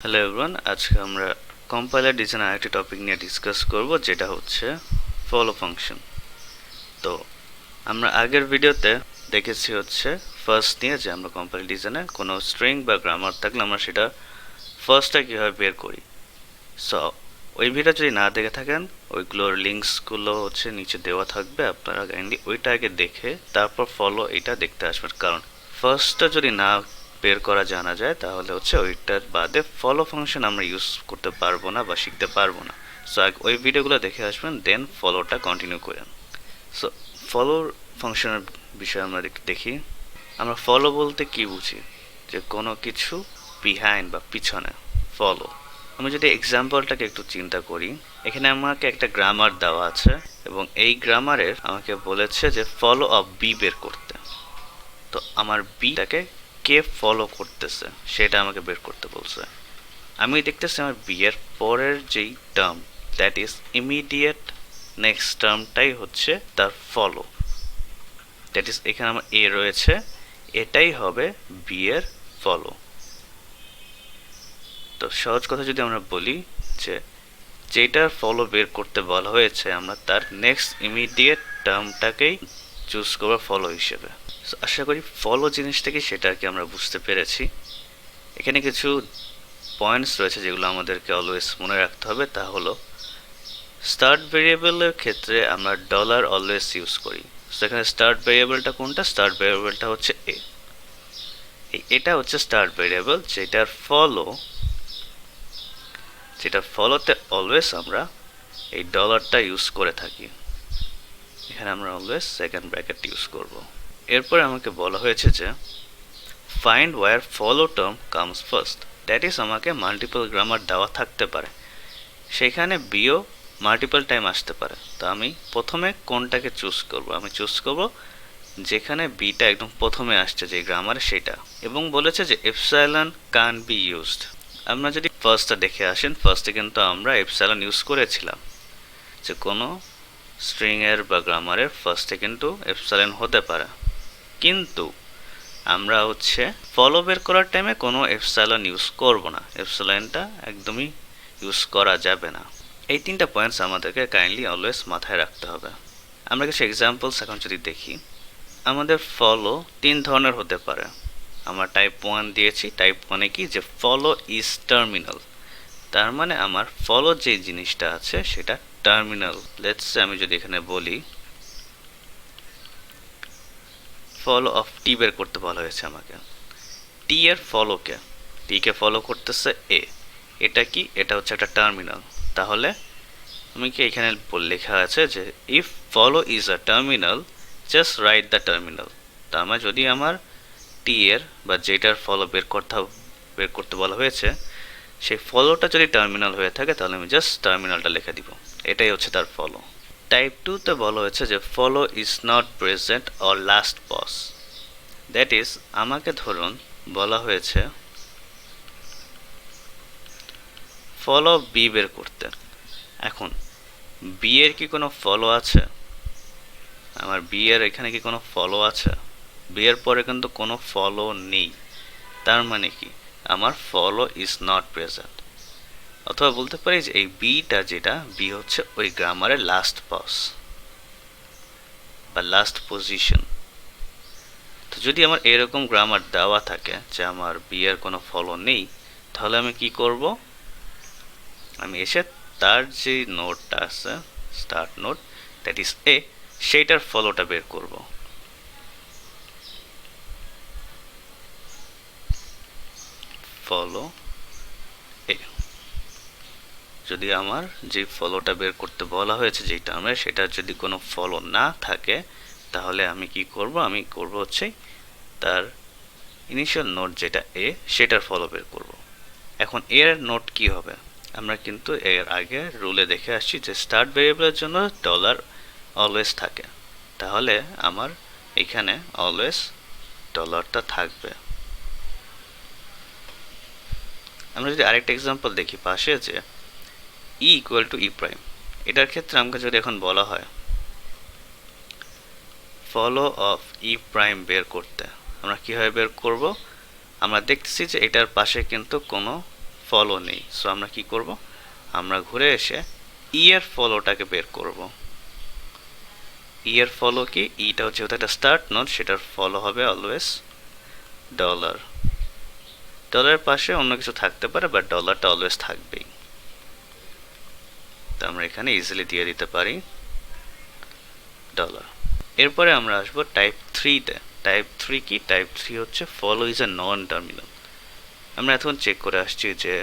Hello everyone, আজকে আমরা compiler design আরেকটি টপিক নিয়ে ডিসকাস করব, যেটা হচ্ছে ফলো ফাংশন। তো আমরা আগের ভিডিওতে দেখেছি হচ্ছে ফার্স্ট নিয়ে, যে আমরা কম্পাইলার ডিজাইনে কোনো স্ট্রিং বা গ্রামার থাকলে আমরা সেটা ফার্স্টটা কীভাবে বের করি। সো ওই ভিডিও যদি না দেখে থাকেন, ওইগুলোর লিঙ্কসগুলো হচ্ছে নিচে দেওয়া থাকবে, আপনারা কাইন্ডলি ওইটা আগে দেখে তারপর ফলো এটা দেখতে আসবেন। কারণ ফার্স্টটা যদি না বের করা জানা যায় তাহলে হচ্ছে ওইটার বাদে ফলো ফাংশন আমরা ইউজ করতে পারবো না বা শিখতে পারবো না। সো ওই ভিডিওগুলো দেখে আসবেন, দেন ফলোটা কন্টিনিউ করেন। সো ফলোর ফাংশনের বিষয়ে আমরা দেখি। আমরা ফলো বলতে কি বুঝি, যে কোনো কিছু বিহাইন্ড বা পিছনে ফলো। আমি যদি এক্সাম্পলটাকে একটু চিন্তা করি, এখানে আমাকে একটা গ্রামার দেওয়া আছে এবং এই গ্রামারের আমাকে বলেছে যে ফলো অফ বি বের করতে। তো আমার বিটাকে কে ফলো করতেছে সেটা আমাকে বের করতে বলছে। আমি দেখতেছি আমার বি এর পরের যেই term, that is immediate next টার্মটাই হচ্ছে তার ফলো। দ্যাট ইজ এখানে আমার এ রয়েছে, এটাই হবে বি এর ফলো। তো সহজ কথা যদি আমরা বলি যে যেটার ফলো বের করতে বলা হয়েছে, আমরা তার নেক্সট ইমিডিয়েট টার্মটাকেই চুজ করবো ফলো হিসেবে। আশা করি ফলো জিনিসটা কি সেটা আর কি আমরা বুঝতে পেরেছি। এখানে কিছু পয়েন্টস রয়েছে যেগুলো আমাদেরকে অলওয়েজ মনে রাখতে হবে। তা হলো, স্টার্ট ভেরিয়েবলের ক্ষেত্রে আমরা ডলার অলওয়েজ ইউজ করি। সো এখানে স্টার্ট ভেরিয়েবলটা কোনটা? স্টার্ট ভেরিয়েবলটা হচ্ছে এ। এটা হচ্ছে স্টার্ট ভেরিয়েবল, যেটার ফলোতে অলওয়েজ আমরা এই ডলারটা ইউজ করে থাকি। এখানে আমরা অলওয়েজ সেকেন্ড ব্র্যাকেট ইউজ করব। এরপরে আমাকে বলা হয়েছে যে find where follow term comes first. That is আমাকে মাল্টিপল গ্রামার দেওয়া থাকতে পারে, সেখানে বিও মাল্টিপল টাইম আসতে পারে। তো আমি প্রথমে কোনটাকে চুজ করব? আমি চুজ করব যেখানে বিটা একদম প্রথমে আসছে যে গ্রামারে সেটা, এবং বলেছে যে এপসাইলন ক্যান বি ইউজড। আমরা যদি ফার্স্টটা দেখে আসেন, ফার্স্টে কিন্তু আমরা এপসাইলন ইউজ করেছিলাম, যে কোনো স্ট্রিংয়ের বা গ্রামারের ফার্স্টে কিন্তু এপসাইলন হতে পারে। কিন্তু আমরা হচ্ছে ফলো বের করার টাইমে কোনো এপসাইলন ইউজ করব না, এপসাইলনটা একদমই ইউজ করা যাবে না। এই তিনটা পয়েন্টস আমাদেরকে কাইন্ডলি অলওয়েজ মাথায় রাখতে হবে। আমরা কিছু এক্সাম্পলস এখন যদি দেখি, আমাদের ফলো তিন ধরনের হতে পারে। আমরা টাইপ 1 দিয়েছি। টাইপ 1-এ কি, যে ফলো ইজ টার্মিনাল, তার মানে আমার ফলো যে জিনিসটা আছে সেটা টার্মিনাল। লেটস আমি যদি এখানে বলি ফলো অফ টি বের করতে বলা হয়েছে আমাকে। টি এর ফলোকে, টিকে ফলো করতেছে এ, এটা কি? এটা হচ্ছে একটা টার্মিনাল। তাহলে আমি কি এখানে লেখা আছে যে if follow is a terminal just write the terminal. তার মানে যদি আমার টি এর বা যেটার ফলো বের করতে বলা হয়েছে সেই ফলোটা যদি টার্মিনাল হয়ে থাকে তাহলে আমি জাস্ট টার্মিনালটা লিখে দিব, এটাই হচ্ছে তার ফলো। টাইপ 2-তে বলা হয়েছে যে follow is not present or last pause. That is আমাকে ধরুন বলা হয়েছে ফলো বি বের করতে। এখন বি এর কি কোনো ফলো আছে? আমার বি এর এখানে কি কোনো ফলো আছে? বি এর পরে কিন্তু কোনো ফলো নেই। তার মানে কি, আমার ফলো ইজ নট প্রেজেন্ট। অথবা বলতে পারি যে এই বিটা, যেটা বি হচ্ছে ওই গ্রামারের লাস্ট পজ বা লাস্ট পজিশন। তো যদি আমার এরকম গ্রামার দেওয়া থাকে যে আমার বি এর কোনো ফলো নেই, তাহলে আমি কি করব? আমি এসে তার যে নোডটা আছে, start node, that is a, সেইটার ফলোটা বের করব। ফলো এ, যদি আমার যে ফলোটা বের করতে বলা হয়েছে যেটা আমরা, সেটা যদি কোনো ফলো না থাকে তাহলে আমি কি করব? আমি করব হচ্ছে তার ইনিশিয়াল নোড যেটা এ, সেটার ফলো বের করব। এখন এর নোড কি হবে? আমরা কিন্তু এর আগে রুলে দেখে আসছি যে স্টার্ট ভেরিয়েবলের জন্য ডলার অলওয়েজ থাকে, তাহলে আমার এখানে অলওয়েজ ডলারটা থাকবে। আমরা যদি আরেকটা এক্সাম্পল দেখি পাশে, যে E equal to E prime, এটার ক্ষেত্রে আমাকে যদি এখন বলা হয় ফলো অফ ই প্রাইম বের করতে, আমরা কীভাবে বের করব? আমরা দেখতেছি যে এটার পাশে কিন্তু কোনো ফলো নেই। সো আমরা কি করব, আমরা ঘুরে এসে ই এর ফলোটাকে বের করব। ই এর ফলো কি, ইটা হচ্ছে একটা স্টার্ট নোড, সেটার ফলো হবে অলওয়েজ ডলার। ডলারের পাশে অন্য কিছু থাকতে পারে, বাট ডলারটা অলওয়েজ থাকবেই। তো আমরা এখানে ইজিলি দিয়ে দিতে পারি ডলার। এরপরে আমরা আসবো টাইপ 3-তে। টাইপ 3 কি, টাইপ 3 হচ্ছে follow is a non terminal. আমরা এখন চেক করে আসছি যে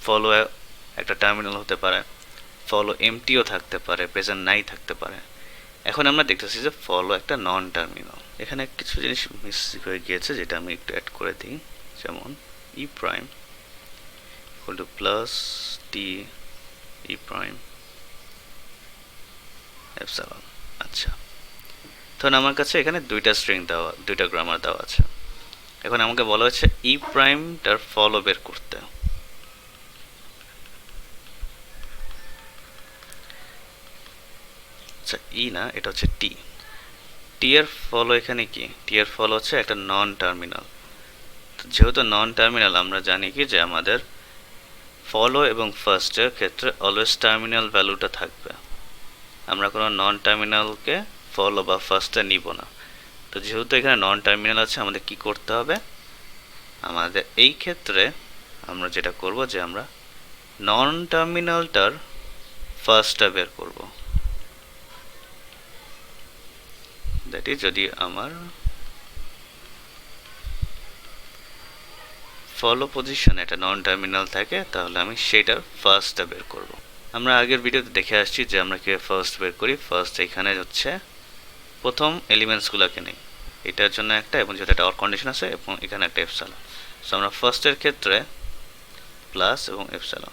ফলো একটা টার্মিনাল হতে পারে, ফলো এমটিও থাকতে পারে, প্রেজেন্ট নাই থাকতে পারে। এখন আমরা দেখতেছি যে ফলো একটা নন টার্মিনাল। এখানে কিছু জিনিস মিস হয়ে গিয়েছে, যেটা আমি একটু অ্যাড করে দিই। যেমন ই prime equal to plus T E prime epsilon. আচ্ছা, তখন আমার কাছে এখানে দুইটা স্ট্রিং দেওয়া, দুইটা গ্রামার দেওয়া আছে। এখন আমাকে বলা হচ্ছে ই প্রাইমটার ফলো বের করতে। আচ্ছা, ই না, এটা হচ্ছে টি। টি এর ফলো এখানে কি, টি এর ফলো হচ্ছে একটা নন টার্মিনাল। যেহেতু নন টার্মিনাল, আমরা জানি কি যে আমাদের ফলো এবং ফার্স্টের ক্ষেত্রে অলওয়েজ টার্মিনাল ভ্যালুটা থাকবে। আমরা কোনো নন টার্মিনালকে ফলো বা ফার্স্টে নিব না। তো যেহেতু এখানে নন টার্মিনাল আছে, আমাদের কি করতে হবে, আমাদের এই ক্ষেত্রে আমরা যেটা করব যে আমরা নন টার্মিনালটার ফার্স্টটা বের করব। দ্যাট ইজ, যদি আমার ফলো পজিশনে একটা নন টার্মিনাল থাকে, তাহলে আমি সেটার ফার্স্টটা বের করব। আমরা আগের ভিডিওতে দেখে আসছি যে আমরা কীভাবে ফার্স্ট বের করি। ফার্স্ট এখানে হচ্ছে প্রথম এলিমেন্টসগুলোকে নেই, এটার জন্য একটা, এবং যেটা একটা অর কন্ডিশন আছে, এবং এখানে একটা এপসাইলন। সো আমরা ফার্স্টের ক্ষেত্রে প্লাস এবং এপসাইলন।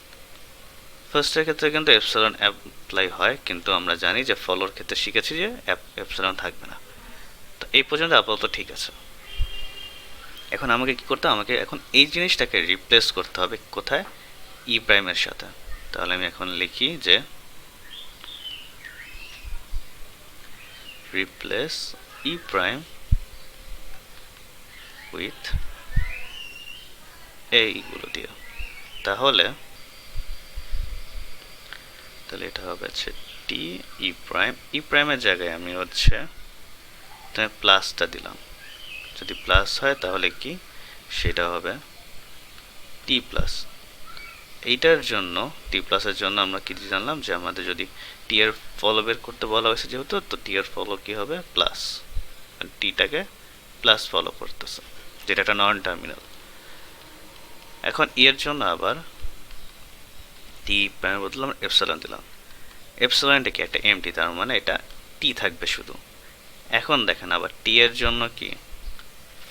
ফার্স্টের ক্ষেত্রে কিন্তু এপসাইলন অ্যাপ্লাই হয়, কিন্তু আমরা জানি যে ফলোর ক্ষেত্রে শিখেছি যে এপসাইলন থাকবে না। তো এই পর্যন্ত আপাতত ঠিক আছে। এখন আমাকে কি করতে হবে, আমাকে এখন এই জিনিসটাকে রিপ্লেস করতে হবে কোথায়, ই প্রাইমের সাথে। তাহলে আমি এখন লিখি যে রিপ্লেস ই প্রাইম উইথ এইগুলো দিয়ে। তাহলে এটা হবে হচ্ছে টি ই প্রাইম। ই প্রাইমের জায়গায় আমি হচ্ছে প্লাসটা দিলাম। যদি প্লাস হয় তাহলে কি, সেটা হবে টি প্লাস। এইটার জন্য, টি প্লাসের জন্য আমরা কি জানলাম যে আমাদের যদি টি এর ফলো বের করতে বলা হয়েছে যেহেতু, তো টি এর ফলো কি হবে, প্লাস। টিটাকে প্লাস ফলো করতেছে, যেটা একটা নন টার্মিনাল। এখন এর জন্য আবার টি প্রাইমের বদলে আমরা এপসাইলন দিলাম। এপসাইলনটা কি, একটা এমটি, তার মানে এটা টি থাকবে শুধু। এখন দেখেন আবার টি এর জন্য কি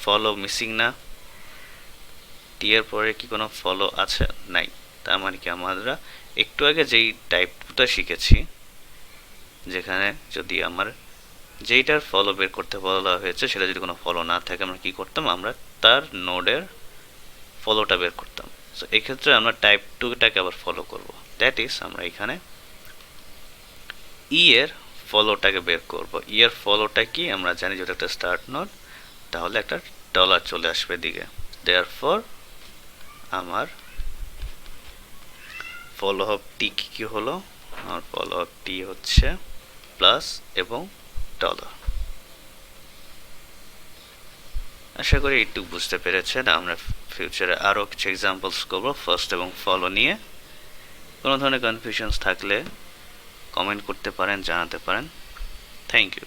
ফলো মিসিং না, টি এর পরে কি কোনো ফলো আছে, নাই। তার মানে কি আমরা একটু আগে যেই টাইপটা শিখেছি, যেখানে যদি আমার যেইটার ফলো বের করতে বলা হয়েছে সেটা যদি কোনো ফলো না থাকে, আমরা কি করতাম, আমরা তার নোডের ফলোটা বের করতাম। সো এক্ষেত্রে আমরা টাইপ 2টাকে আবার ফলো করব। দ্যাট ইজ, আমরা এখানে ই এর ফলোটাকে বের করব। ই এর ফলোটা কি, আমরা জানি যদি একটা স্টার্ট নোড, তাহলে একটা ডলার চলে আসবে দিকে। দেয়ারফর আমার ফলো অফ টি কি হলো, আমার ফলো অফ টি হচ্ছে প্লাস এবং ডলার। আশা করি একটু বুঝতে পেরেছেন। আমরা ফিউচারে আরও কিছু এক্সাম্পলস করবো ফার্স্ট এবং ফলো নিয়ে। কোনো ধরনের কনফিউশনস থাকলে কমেন্ট করতে পারেন, জানাতে পারেন। Thank you.